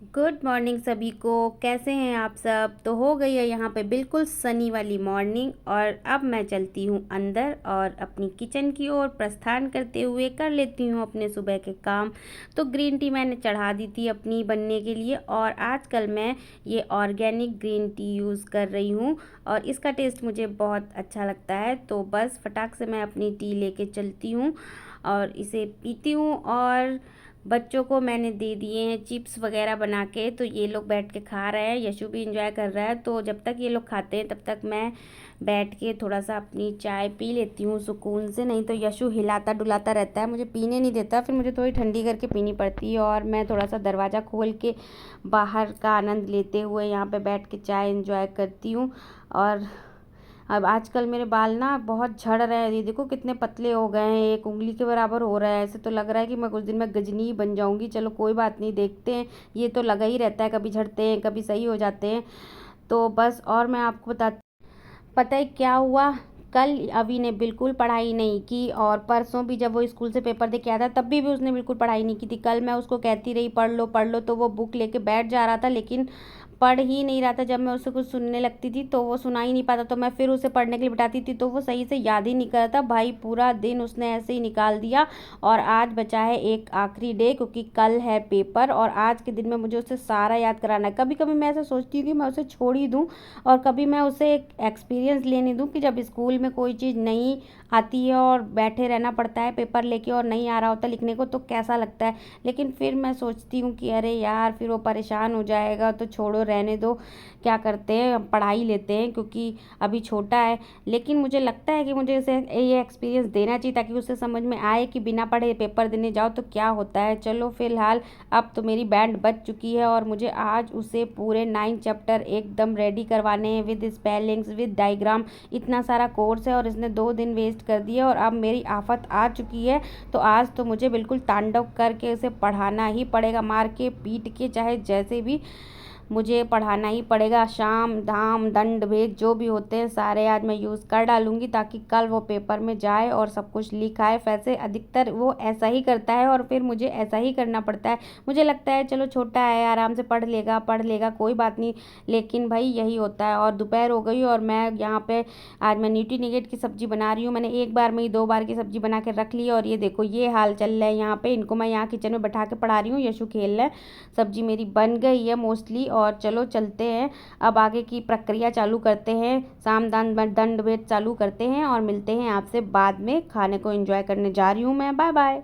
Good morning सभी को। कैसे हैं आप सब। तो हो गई है यहाँ पे बिल्कुल सनी वाली मॉर्निंग और अब मैं चलती हूँ अंदर और अपनी किचन की ओर प्रस्थान करते हुए कर लेती हूँ अपने सुबह के काम। तो ग्रीन टी मैंने चढ़ा दी थी अपनी बनने के लिए और आजकल मैं ये ऑर्गेनिक ग्रीन टी यूज़ कर रही हूँ और इसका टेस्ट मुझे बहुत अच्छा लगता है। तो बस फटाक से मैं अपनी टी लेके चलती हूँ और इसे पीती हूँ। और बच्चों को मैंने दे दिए हैं चिप्स वगैरह बना के, तो ये लोग बैठ के खा रहे हैं। यशु भी इंजॉय कर रहा है। तो जब तक ये लोग खाते हैं तब तक मैं बैठ के थोड़ा सा अपनी चाय पी लेती हूँ सुकून से। नहीं तो यशु हिलाता डुलाता रहता है, मुझे पीने नहीं देता, फिर मुझे थोड़ी ठंडी करके पीनी पड़ती है। और मैं थोड़ा सा दरवाज़ा खोल के बाहर का आनंद लेते हुए यहाँ पे बैठ के चाय इंजॉय करती हूँ। और अब आजकल मेरे बाल ना बहुत झड़ रहे हैं। ये देखो कितने पतले हो गए हैं, एक उंगली के बराबर हो रहा है। ऐसे तो लग रहा है कि मैं कुछ दिन में गजनी ही बन जाऊंगी। चलो कोई बात नहीं, देखते हैं। ये तो लगा ही रहता है, कभी झड़ते हैं कभी सही हो जाते हैं। तो बस और मैं आपको पता है क्या हुआ। कल अभी ने बिल्कुल पढ़ाई नहीं की और परसों भी जब वो स्कूल से पेपर दे के आया था तब भी उसने बिल्कुल पढ़ाई नहीं की थी। कल मैं उसको कहती रही पढ़ लो तो वो बुक लेके बैठ जा रहा था, लेकिन पढ़ ही नहीं रहा था। जब मैं उससे कुछ सुनने लगती थी तो वो सुना ही नहीं पाता, तो मैं फिर उसे पढ़ने के लिए बिठाती थी तो वो सही से याद ही नहीं कर रहा था। भाई पूरा दिन उसने ऐसे ही निकाल दिया। और आज बचा है एक आखिरी डे, क्योंकि कल है पेपर और आज के दिन में मुझे उसे सारा याद कराना है। कभी कभी मैं ऐसा सोचती हूँ कि मैं उसे छोड़ ही दूँ और कभी मैं उसे एक एक्सपीरियंस लेने दूँ कि जब स्कूल में कोई चीज़ नहीं आती है और बैठे रहना पड़ता है पेपर लेके और नहीं आ रहा होता लिखने को तो कैसा लगता है। लेकिन फिर मैं सोचती हूँ कि अरे यार फिर वो परेशान हो जाएगा, तो छोड़ो रहने दो। क्या करते हैं, हम पढ़ा ही लेते हैं क्योंकि अभी छोटा है। लेकिन मुझे लगता है कि मुझे उसे ये एक्सपीरियंस देना चाहिए ताकि उसे समझ में आए कि बिना पढ़े पेपर देने जाओ तो क्या होता है। चलो फिलहाल अब तो मेरी बैंड बज चुकी है और मुझे आज उसे पूरे 9 चैप्टर एकदम रेडी करवाने हैं विद स्पेलिंग्स विद डायग्राम। इतना सारा कोर्स है और इसने 2 दिन वेस्ट कर दिए और अब मेरी आफत आ चुकी है। तो आज तो मुझे बिल्कुल तांडव करके उसे पढ़ाना ही पड़ेगा, मार के पीट के चाहे जैसे भी मुझे पढ़ाना ही पड़ेगा। शाम दाम दंड भेद जो भी होते हैं सारे आज मैं यूज़ कर डालूंगी ताकि कल वो पेपर में जाए और सब कुछ लिख आए। वैसे अधिकतर वो ऐसा ही करता है और फिर मुझे ऐसा ही करना पड़ता है। मुझे लगता है चलो छोटा है आराम से पढ़ लेगा कोई बात नहीं, लेकिन भाई यही होता है। और दोपहर हो गई और मैं यहाँ पे आज मैं न्यूट्री निगेट की सब्ज़ी बना रही हूँ। मैंने एक बार में ही 2 बार की सब्ज़ी बना के रख ली और ये देखो ये हाल चल रहा है यहाँ पे। इनको मैं यहाँ किचन में बैठा के पढ़ा रही हूँ, यशु खेल रहा है। सब्ज़ी मेरी बन गई है मोस्टली और चलो चलते हैं अब आगे की प्रक्रिया चालू करते हैं। साम दान दंड भेद चालू करते हैं और मिलते हैं आपसे बाद में। खाने को एंजॉय करने जा रही हूँ मैं। Bye bye.